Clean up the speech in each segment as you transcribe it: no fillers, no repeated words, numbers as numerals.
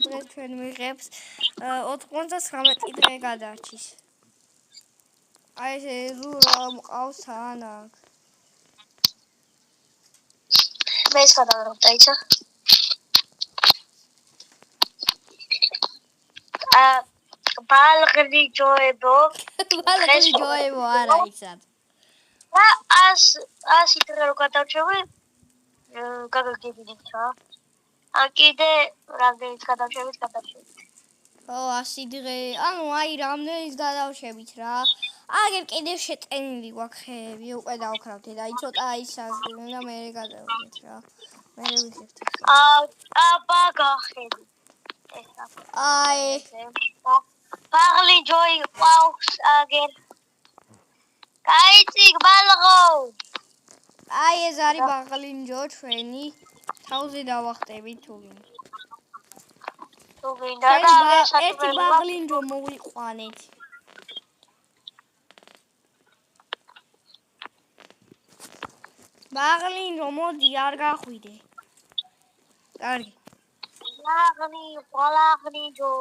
დღეს ჩვენ ვიღებს 99 დღე გადარჩის. აი ეს ზურა მყავს თან აქ. მე ის გადავიღებ დაიცა. ბალღრი ჯოებო. ბალღრი ჯოებო არა ისად. და 100 დღე რო გადავჩევი გაგაგებინეთ რა. კიდე რამდენიც გადავშევით. ო 100 დღე. ანუ აი რამდენიც გადავშევით რა. აგერ კიდევ შეტენილი გვაქვს ხეები, უკვე დავქრავთ და აი ცოტა ისაზრდენ და მე გადავიდეთ რა. მე ვიქებთ. აბა გახედი. აი ბაღლი ჯოი ყავს აგერ. გაიწიგ ბალღო. აი ეს არის ბაღლინჯო ჩვენი. თავზე დავახტებით თუ გინდა. ერთი ბაღლინჯო მოვიყვანეთ. ბაღლინჯო მოდი არ გახვიდე. კარგი. ბალაღლინჯო.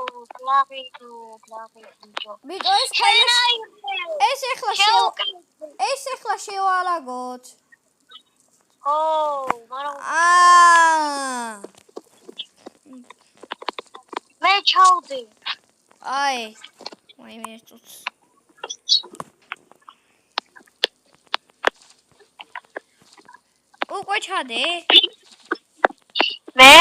ბიტო ეს ეხლა შევალაგოთ. ო, მაგრამ მე ჩავდი. აი მე წუც. უკვე ჩადე? მე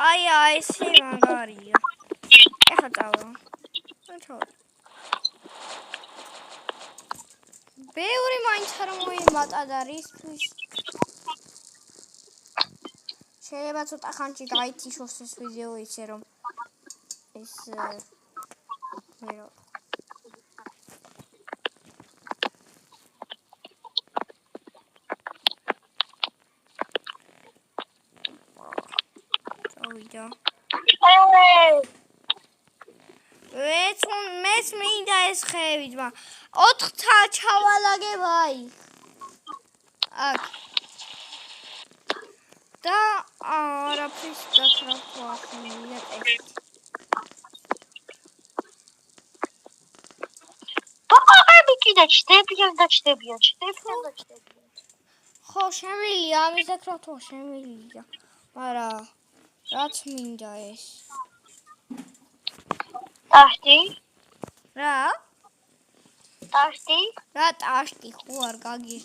აი ეს მაგარია. ეხლა წავა. ბევრი მაინც არ მოიმატა და რისთვის შეიძლება ცოტა ხანში გაითიშოს ეს ვიდეო ისე რომ ეს მერო წავიდა მეც მინდა ეს ხეები ძმა 4 თა ჩავალაგებ აი აქ და არაფრის გაქრათ ახმია ტესტი ბაყაყები კიდე ჩდებიან ხო შემილია ამის გაქრათო შემილია მაგრამ რაც მინდა ეს ტაშტი რა ტაშტი რა ტაშტი ხო არ გაგი